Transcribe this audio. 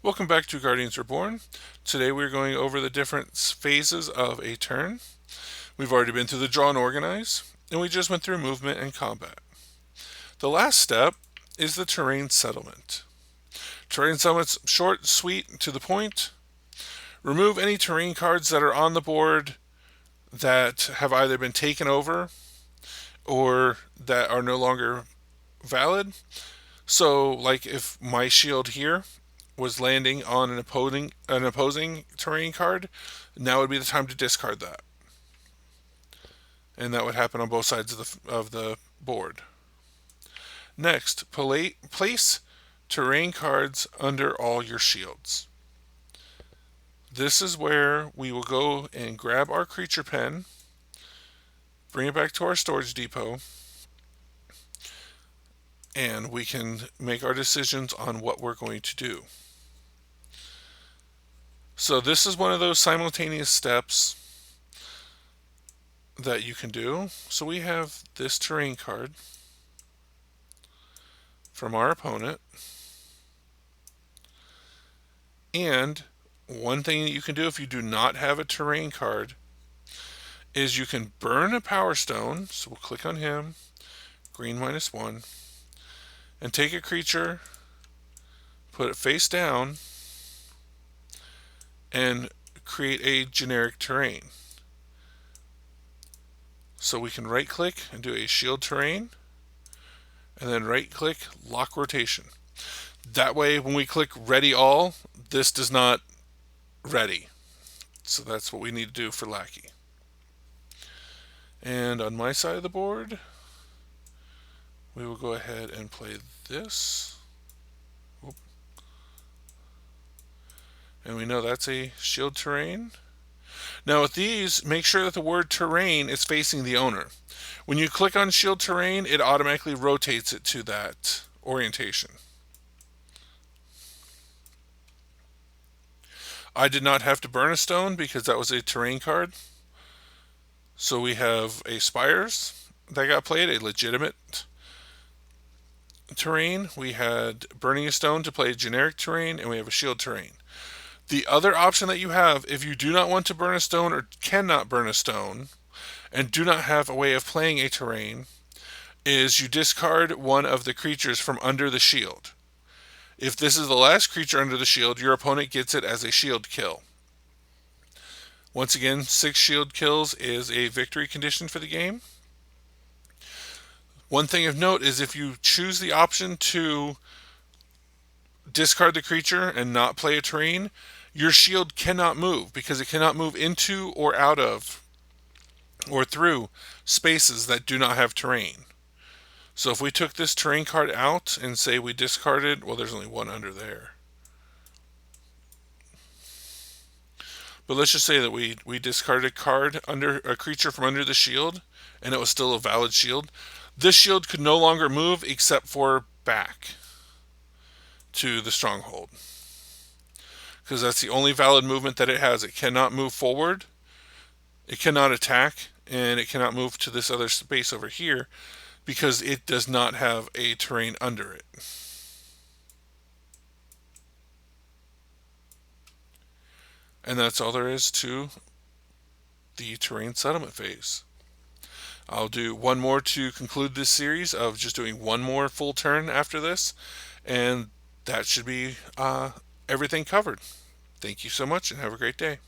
Welcome back to Guardians Reborn. Today we're going over the different phases of a turn. We've already been through the draw and organize, and we just went through movement and combat. The last step is the terrain settlement. Terrain settlement's short, sweet, to the point. Remove any terrain cards that are on the board that have either been taken over or that are no longer valid. So, like if my shield here was landing on an opposing terrain card, now would be the time to discard that, and that would happen on both sides of the board. Next, place terrain cards under all your shields. This is where we will go and grab our creature pen, bring it back to our storage depot, and we can make our decisions on what we're going to do. So this is one of those simultaneous steps that you can do. So we have this terrain card from our opponent. And one thing that you can do if you do not have a terrain card is you can burn a Power Stone. So we'll click on him, green -1, and take a creature, put it face down, and create a generic terrain. So we can right click and do a shield terrain, and then right click lock rotation. That way when we click ready all, this does not ready. So that's what we need to do for Lackey. And on my side of the board, we will go ahead and play this. Oop. And we know that's a shield terrain. Now with these, make sure that the word terrain is facing the owner. When you click on shield terrain, it automatically rotates it to that orientation. I did not have to burn a stone because that was a terrain card. So we have a Spires that got played, a legitimate terrain. We had burning a stone to play a generic terrain, and we have a shield terrain. The other option that you have, if you do not want to burn a stone or cannot burn a stone, and do not have a way of playing a terrain, is you discard one of the creatures from under the shield. If this is the last creature under the shield, your opponent gets it as a shield kill. Once again, 6 shield kills is a victory condition for the game. One thing of note is if you choose the option to discard the creature and not play a terrain, your shield cannot move because it cannot move into or out of or through spaces that do not have terrain. So if we took this terrain card out and say we discarded, well, there's only one under there. But let's just say that we discarded a card under a creature from under the shield, and it was still a valid shield. This shield could no longer move except for back to the stronghold, because that's the only valid movement that it has. It cannot move forward, it cannot attack, and it cannot move to this other space over here because it does not have a terrain under it. And that's all there is to the terrain settlement phase. I'll do one more to conclude this series of just doing one more full turn after this, and that should be everything covered. Thank you so much and have a great day.